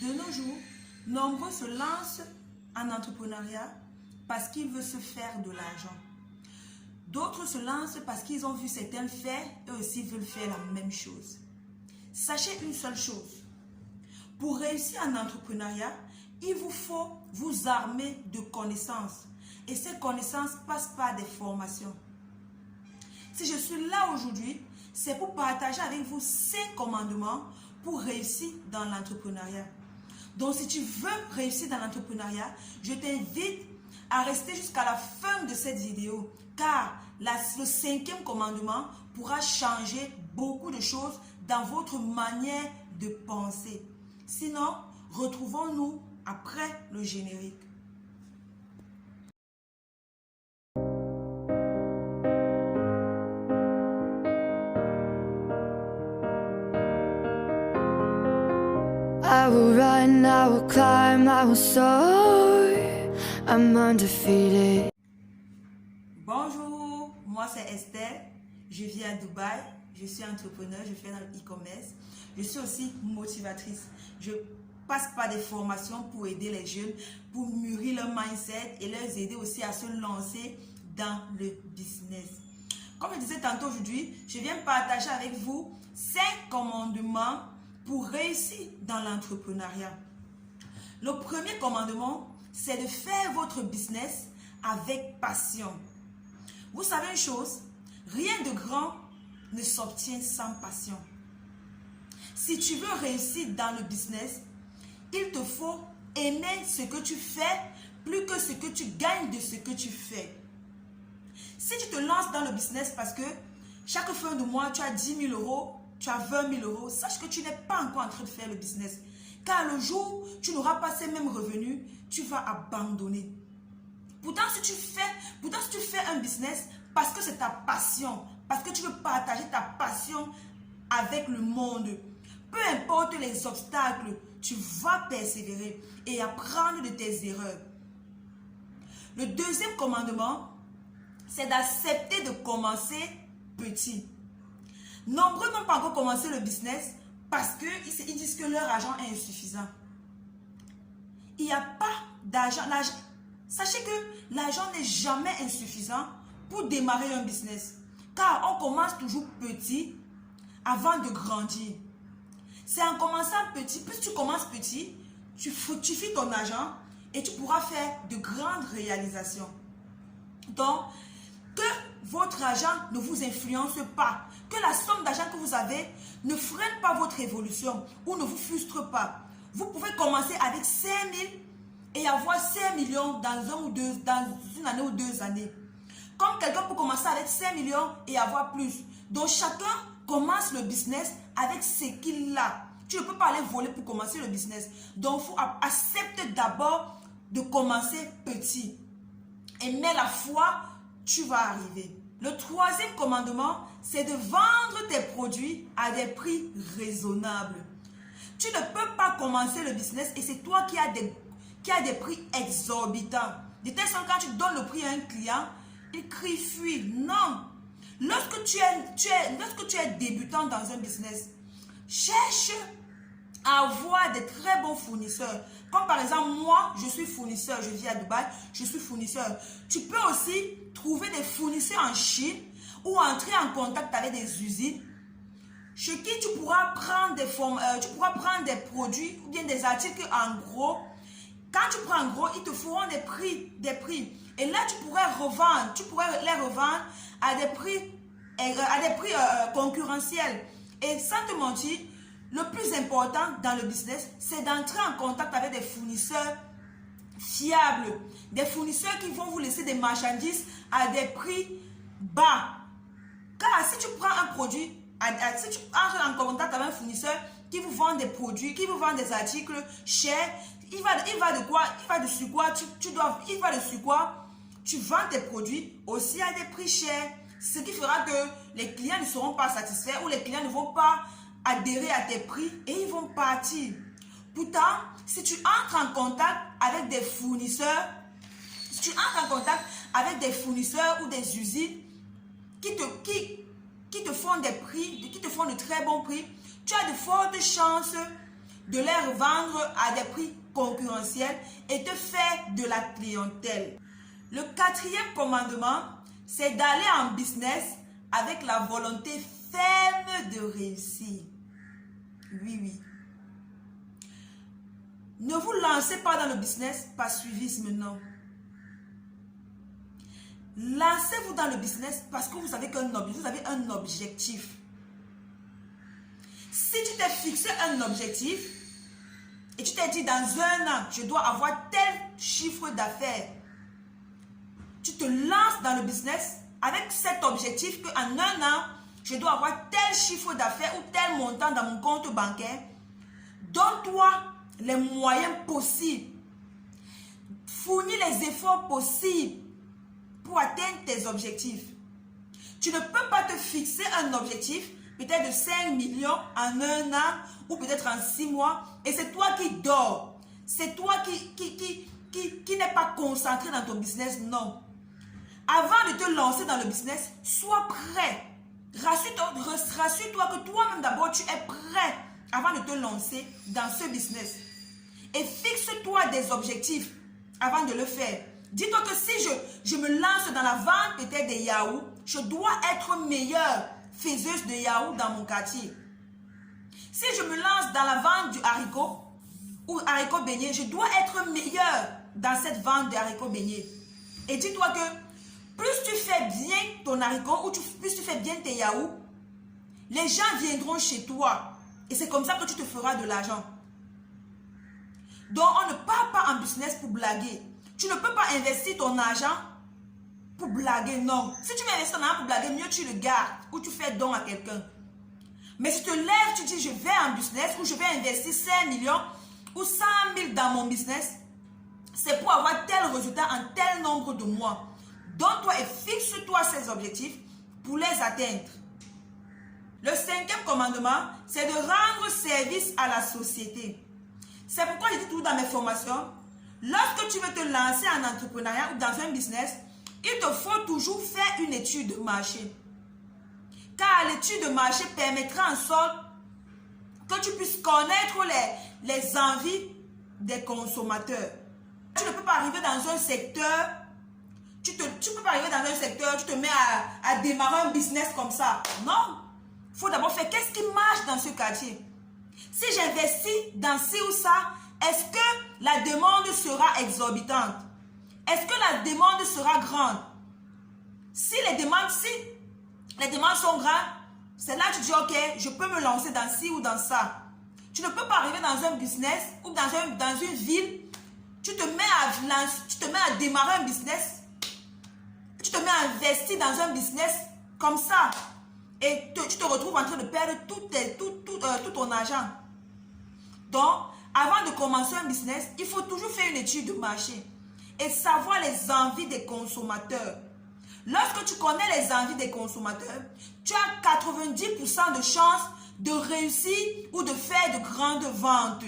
De nos jours, nombreux se lancent en entrepreneuriat parce qu'ils veulent se faire de l'argent. D'autres se lancent parce qu'ils ont vu certains faire et aussi veulent faire la même chose. Sachez une seule chose. Pour réussir en entrepreneuriat, il vous faut vous armer de connaissances. Et ces connaissances passent par des formations. Si je suis là aujourd'hui, c'est pour partager avec vous 5 commandements pour réussir dans l'entrepreneuriat. Donc, si tu veux réussir dans l'entrepreneuriat, je t'invite à rester jusqu'à la fin de cette vidéo, car le 5e commandement pourra changer beaucoup de choses dans votre manière de penser. Sinon, retrouvons-nous après le générique. I will run, I will climb, I will soar. I'm undefeated. Bonjour, moi c'est Estelle, je vis à Dubaï, je suis entrepreneur, je fais dans le e-commerce, je suis aussi motivatrice. Je passe par des formations pour aider les jeunes, pour mûrir leur mindset et leur aider aussi à se lancer dans le business. Comme je disais tantôt aujourd'hui, je viens partager avec vous 5 commandements pour réussir dans l'entrepreneuriat. Le premier commandement, c'est de faire votre business avec passion. Vous savez une chose, rien de grand ne s'obtient sans passion. Si tu veux réussir dans le business, il te faut aimer ce que tu fais plus que ce que tu gagnes de ce que tu fais. Si tu te lances dans le business parce que chaque fin de mois, tu as 10 000 euros, tu as 20 000 euros, sache que tu n'es pas encore en train de faire le business. Car le jour où tu n'auras pas ces mêmes revenus, tu vas abandonner. Pourtant, si tu fais un business parce que c'est ta passion, parce que tu veux partager ta passion avec le monde, peu importe les obstacles, tu vas persévérer et apprendre de tes erreurs. Le deuxième commandement, c'est d'accepter de commencer petit. Nombreux n'ont pas encore commencé le business parce qu'ils disent que leur argent est insuffisant. Il n'y a pas d'argent. Sachez que l'argent n'est jamais insuffisant pour démarrer un business. Car on commence toujours petit avant de grandir. C'est en commençant petit, plus tu commences petit, tu fructifies ton argent et tu pourras faire de grandes réalisations. Donc, que votre argent ne vous influence pas, que la somme d'argent que vous avez ne freine pas votre évolution ou ne vous frustre pas. Vous pouvez commencer avec 5 000 et avoir 5 millions dans une année ou 2 années. Comme quelqu'un peut commencer avec 5 millions et avoir plus. Donc chacun commence le business avec ce qu'il a. Tu ne peux pas aller voler pour commencer le business. Donc il faut accepter d'abord de commencer petit. Et mets la foi, tu vas arriver. Le troisième commandement, c'est de vendre tes produits à des prix raisonnables. Tu ne peux pas commencer le business et c'est toi qui as des prix exorbitants. De telle sorte quand tu donnes le prix à un client, il crie fuit. Non. Lorsque tu es débutant dans un business, cherche à avoir des très bons fournisseurs. Comme par exemple, moi, je suis fournisseur, je vis à Dubaï, je suis fournisseur. Tu peux aussi trouver des fournisseurs en Chine ou entrer en contact avec des usines chez qui tu pourras prendre des produits ou bien des articles en gros. Quand tu prends en gros, ils te feront des prix. Et là, tu pourrais les revendre à des prix concurrentiels. Et sans te mentir, le plus important dans le business, c'est d'entrer en contact avec des fournisseurs fiables. Des fournisseurs qui vont vous laisser des marchandises à des prix bas. Car si tu prends un produit, si tu entres en contact avec un fournisseur qui vous vend des produits, qui vous vend des articles chers, il va de quoi tu vends tes produits aussi à des prix chers. Ce qui fera que les clients ne seront pas satisfaits ou les clients ne vont pas adhérer à tes prix et ils vont partir. Pourtant, si tu entres en contact avec des fournisseurs, ou des usines qui te font des prix, qui te font de très bons prix, tu as de fortes chances de les revendre à des prix concurrentiels et te faire de la clientèle. Le quatrième commandement, c'est d'aller en business avec la volonté ferme de réussir. Oui, oui. Ne vous lancez pas dans le business par suivisme, non. Lancez-vous dans le business parce que vous avez un objectif. Si tu t'es fixé un objectif et tu t'es dit dans un an, je dois avoir tel chiffre d'affaires, tu te lances dans le business avec cet objectif qu'en un an, je dois avoir tel chiffre d'affaires ou tel montant dans mon compte bancaire. Donne-toi les moyens possibles. Fournis les efforts possibles pour atteindre tes objectifs. Tu ne peux pas te fixer un objectif peut-être de 5 millions en un an ou peut-être en 6 mois et c'est toi qui dors. C'est toi qui n'est pas concentré dans ton business, non. Avant de te lancer dans le business, sois prêt. Rassure-toi que toi-même d'abord tu es prêt avant de te lancer dans ce business. Et fixe-toi des objectifs avant de le faire. Dis-toi que si je me lance dans la vente peut-être des yaourts, je dois être meilleure faiseuse de yaourts dans mon quartier. Si je me lance dans la vente du haricot ou haricot beignet, je dois être meilleure dans cette vente de haricots beignets. Et dis-toi que plus tu fais bien ton haricot ou plus tu fais bien tes yaourts, les gens viendront chez toi. Et c'est comme ça que tu te feras de l'argent. Donc, on ne part pas en business pour blaguer. Tu ne peux pas investir ton argent pour blaguer, non. Si tu veux investir ton argent pour blaguer, mieux tu le gardes ou tu fais don à quelqu'un. Mais si tu te lèves, tu dis je vais en business ou je vais investir 5 millions ou 100 000 dans mon business, c'est pour avoir tel résultat en tel nombre de mois. Donne-toi et fixe-toi ces objectifs pour les atteindre. Le cinquième commandement, c'est de rendre service à la société. C'est pourquoi je dis tout dans mes formations, lorsque tu veux te lancer en entrepreneuriat ou dans un business, il te faut toujours faire une étude de marché. Car l'étude de marché permettra en sorte que tu puisses connaître les envies des consommateurs. Tu ne peux pas arriver dans un secteur, tu te mets à démarrer un business comme ça. Non. Il faut d'abord faire qu'est-ce qui marche dans ce quartier. Si j'investis dans ci ou ça, est-ce que la demande sera exorbitante? Est-ce que la demande sera grande? Si les demandes sont grandes, c'est là que tu dis ok, je peux me lancer dans ci ou dans ça. Tu ne peux pas arriver dans un business ou dans une ville, tu te mets à démarrer un business, tu te mets à investir dans un business comme ça. Et tu te retrouves en train de perdre tout ton argent. Donc, avant de commencer un business, il faut toujours faire une étude de marché et savoir les envies des consommateurs. Lorsque tu connais les envies des consommateurs, tu as 90% de chances de réussir ou de faire de grandes ventes.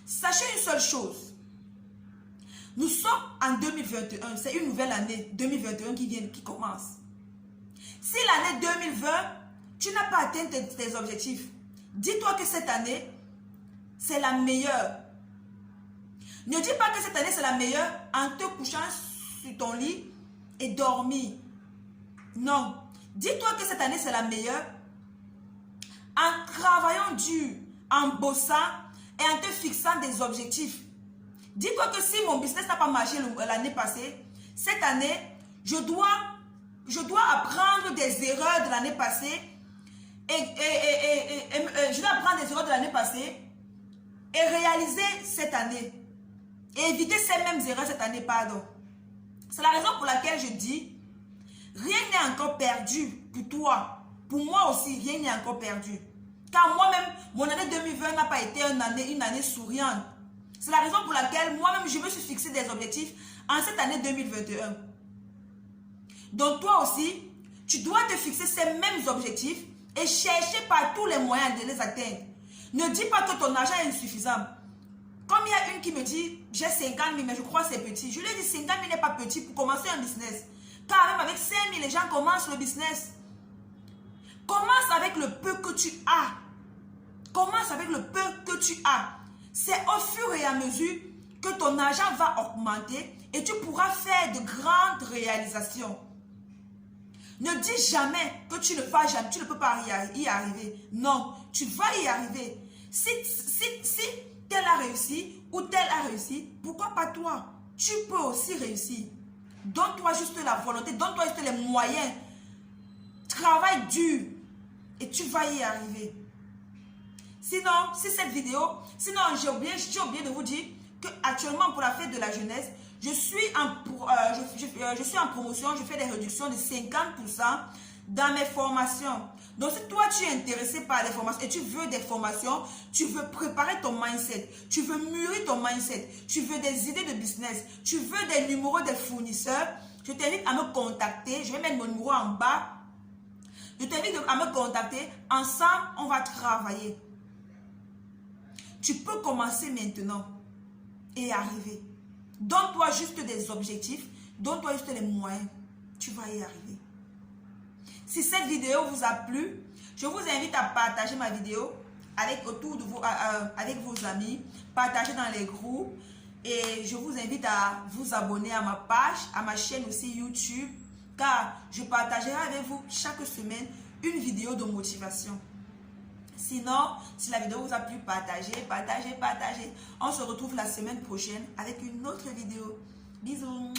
Sachez une seule chose. Nous sommes en 2021, c'est une nouvelle année 2021 qui commence. Si l'année 2020, tu n'as pas atteint tes objectifs, dis-toi que cette année, c'est la meilleure. Ne dis pas que cette année, c'est la meilleure en te couchant sur ton lit et dormir. Non. Dis-toi que cette année, c'est la meilleure en travaillant dur, en bossant et en te fixant des objectifs. Dis-toi que si mon business n'a pas marché l'année passée, cette année, je dois apprendre des erreurs de l'année passée je dois apprendre des erreurs de l'année passée et réaliser cette année et éviter ces mêmes erreurs cette année, pardon. C'est la raison pour laquelle je dis rien n'est encore perdu pour toi. Pour moi aussi, rien n'est encore perdu. Car moi-même, mon année 2020 n'a pas été une année souriante. C'est la raison pour laquelle moi-même, je me suis fixé des objectifs en cette année 2021. Donc toi aussi, tu dois te fixer ces mêmes objectifs et chercher par tous les moyens de les atteindre. Ne dis pas que ton argent est insuffisant. Comme il y a une qui me dit, j'ai 50 000, mais je crois que c'est petit. Je lui ai dit, 50 000 n'est pas petit pour commencer un business. Car même avec 5 000, les gens commencent le business. Commence avec le peu que tu as. Commence avec avec le peu que tu as. C'est au fur et à mesure que ton argent va augmenter et tu pourras faire de grandes réalisations. Ne dis jamais que tu ne vas jamais, tu ne peux pas y arriver. Non, tu vas y arriver. Si tel a réussi ou tel a réussi, pourquoi pas toi? Tu peux aussi réussir. Donne-toi juste la volonté, donne-toi juste les moyens. Travaille dur et tu vas y arriver. Sinon, j'ai oublié de vous dire que actuellement pour la fête de la jeunesse, je suis en promotion, je fais des réductions de 50% dans mes formations. Donc si toi tu es intéressé par les formations et tu veux des formations, tu veux préparer ton mindset, tu veux mûrir ton mindset, tu veux des idées de business, tu veux des numéros des fournisseurs, je t'invite à me contacter, je vais mettre mon numéro en bas. Je t'invite à me contacter, ensemble on va travailler. Tu peux commencer maintenant et arriver. Donne-toi juste des objectifs, donne-toi juste les moyens, tu vas y arriver. Si cette vidéo vous a plu, je vous invite à partager ma vidéo avec vos amis, partager dans les groupes et je vous invite à vous abonner à ma page, à ma chaîne aussi YouTube, car je partagerai avec vous chaque semaine une vidéo de motivation. Sinon, si la vidéo vous a plu, partagez. On se retrouve la semaine prochaine avec une autre vidéo. Bisous.